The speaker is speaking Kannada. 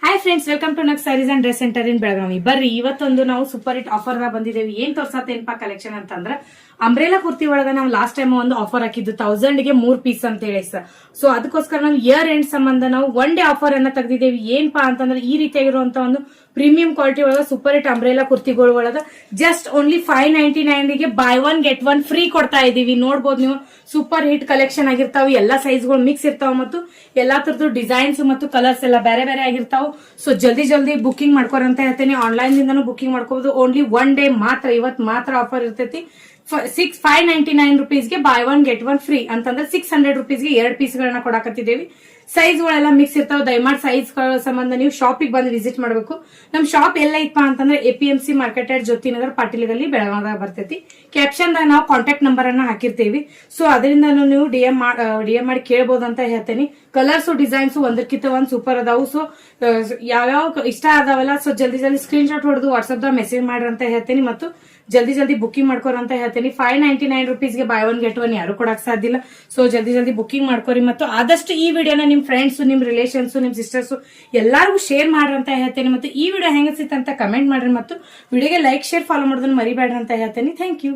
ಹಾಯ್ ಫ್ರೆಂಡ್ಸ್, ವೆಲ್ಕಮ್ ಟು ನಕ್ sarees and dress centre in Belagavi. ಬರ್ರಿ ಇವತ್ತೊಂದು ನಾವು ಸೂಪರ್ ಹಿಟ್ ಆಫರ್ ನ ಬಂದಿದ್ದೇವೆ. ಏನ್ ತೋರ್ಸತ್ತೇನಪ್ಪ ಕಲೆಕ್ಷನ್ ಅಂತಂದ್ರ ಅಂಬ್ರೆಲಾ ಕುರ್ತಿ ಒಳಗ ನಾವು ಲಾಸ್ಟ್ ಟೈಮ್ ಒಂದು ಆಫರ್ ಹಾಕಿದ್ದು 1000ಗೆ 3 ಪೀಸ್ ಅಂತ ಹೇಳಿ ಸರ್. ಸೊ ಅದಕ್ಕೋಸ್ಕರ ನಾವು ಇಯರ್ ಎಂಡ್ ಸಂಬಂಧ ನಾವು ಒನ್ ಡೇ ಆಫರ್ ಅನ್ನ ತೆಗೆದಿದ್ದೇವೆ. ಏನಪ್ಪಾ ಅಂತಂದ್ರೆ ಈ ರೀತಿಯಾಗಿರುವಂತ ಒಂದು ಪ್ರೀಮಿಯಂ ಕ್ವಾಲಿಟಿ ಒಳಗ ಸೂಪರ್ ಹಿಟ್ ಅಂಬ್ರೆಲಾ ಕುರ್ತಿಗಳ ಒಳಗ ಜಸ್ಟ್ ಓನ್ಲಿ 599ಗೆ buy one get one free ಕೊಡ್ತಾ ಇದೀವಿ. ನೋಡ್ಬೋದು ನೀವು, ಸೂಪರ್ ಹಿಟ್ ಕಲೆಕ್ಷನ್ ಆಗಿರ್ತಾವ. ಎಲ್ಲಾ ಸೈಜ್ಗಳು ಮಿಕ್ಸ್ ಇರ್ತಾವ ಮತ್ತು ಎಲ್ಲಾ ತರದ್ದು ಡಿಸೈನ್ಸ್ ಮತ್ತು ಕಲರ್ಸ್ ಎಲ್ಲ ಬೇರೆ ಬೇರೆ ಆಗಿರ್ತಾವ. ಸೊ ಜಲ್ದಿ ಬುಕಿಂಗ್ ಮಾಡ್ಕೋರಂತ ಹೇಳ್ತೇನೆ. ಆನ್ಲೈನ್ ದಿಂದನೂ ಬುಕಿಂಗ್ ಮಾಡ್ಕೋಬಹುದು. ಓನ್ಲಿ ಒನ್ ಡೇ ಮಾತ್ರ, ಇವತ್ ಮಾತ್ರ ಆಫರ್ ಇರ್ತೈತಿ. 599 ರುಪೀಸ್ಗೆ buy one get one free ಅಂತಂದ್ರೆ 600 ರುಪೀಸ್ಗೆ 2 ಪೀಸ್ ಗಳನ್ನ ಕೊಡಾಕತ್ತಿದ್ದೇವೆ. ಸೈಜ್ಗಳೆಲ್ಲ ಮಿಕ್ಸ್ ಇರ್ತಾವ. ದಯಮಾಡಿ ಸೈಜ್ ಸಂಬಂಧ ನೀವು ಶಾಪಿಗೆ ಬಂದು ವಿಸಿಟ್ ಮಾಡಬೇಕು. ನಮ್ ಶಾಪ್ ಎಲ್ಲ ಇತ್ತಪ್ಪ ಅಂತಂದ್ರೆ APMC ಮಾರ್ಕೆಟ್ ಯಾರ್ಡ್ ಜ್ಯೋತಿನಗರ್ ಪಾಟೀಲ್ಗಲ್ಲಿ ಬೆಳಗಾವದಾಗ ಬರ್ತೈತಿ. ಕ್ಯಾಪ್ಷನ್ ದಾಗ ನಾವು ಕಾಂಟ್ಯಾಕ್ಟ್ ನಂಬರ್ ಅನ್ನ ಹಾಕಿರ್ತೀವಿ. ಸೊ ಅದರಿಂದ ನೀವು ಡಿಎಂ ಮಾಡಿ ಕೇಳಬಹುದು ಅಂತ ಹೇಳ್ತೇನೆ. ಕಲರ್ಸ್ ಡಿಸೈನ್ಸ್ ಒಂದಕ್ಕಿಂತ ಒಂದ್ ಸೂಪರ್ ಅದಾವು. ಸೊ ಯಾವ್ಯಾವ ಇಷ್ಟ ಅದಾವಲ್ಲ, ಸೊ ಜಲ್ದಿ ಸ್ಕ್ರೀನ್ ಶಾಟ್ ಹೊಡೆದು ವಾಟ್ಸ್ಆಪ್ ದಾಗ ಮೆಸೇಜ್ ಮಾಡ್ರಿ ಅಂತ ಹೇಳ್ತೇನೆ. ಮತ್ತು ಜಲ್ದಿ ಬುಕಿಂಗ್ ಮಾಡ್ಕೋರಿ ಅಂತ ಹೇಳ್ತೇನೆ. 599 ರುಪೀಸ್ಗೆ ಬೈ ಒನ್ ಗೆಟ್ ಒನ್ ಯಾರು ಕೊಡಕ್ ಸಾಧ್ಯ ಇಲ್ಲ. ಸೊ ಜಲ್ದಿ ಬುಕಿಂಗ್ ಮಾಡ್ಕೋರಿ. ಮತ್ತು ಆದಷ್ಟು ಈ ವಿಡಿಯೋನ ನಿಮ್ ಫ್ರೆಂಡ್ಸ್, ನಿಮ್ ರಿಲೇಷನ್ಸ್, ನಿಮ್ ಸಿಸ್ಟರ್ಸ್ ಎಲ್ಲಾರ್ಗು ಶೇರ್ ಮಾಡ್ರಿ ಅಂತ ಹೇಳ್ತೇನೆ. ಮತ್ತು ಈ ವಿಡಿಯೋ ಹೆಂಗಸಿತ್ತು ಅಂತ ಕಮೆಂಟ್ ಮಾಡ್ರಿ. ಮತ್ತು ವಿಡಿಯೋಗೆ ಲೈಕ್, ಶೇರ್, ಫಾಲೋ ಮಾಡೋದನ್ನ ಮರಿಬೇಡ್ರಿ ಅಂತ ಹೇಳ್ತೇನೆ. Thank you.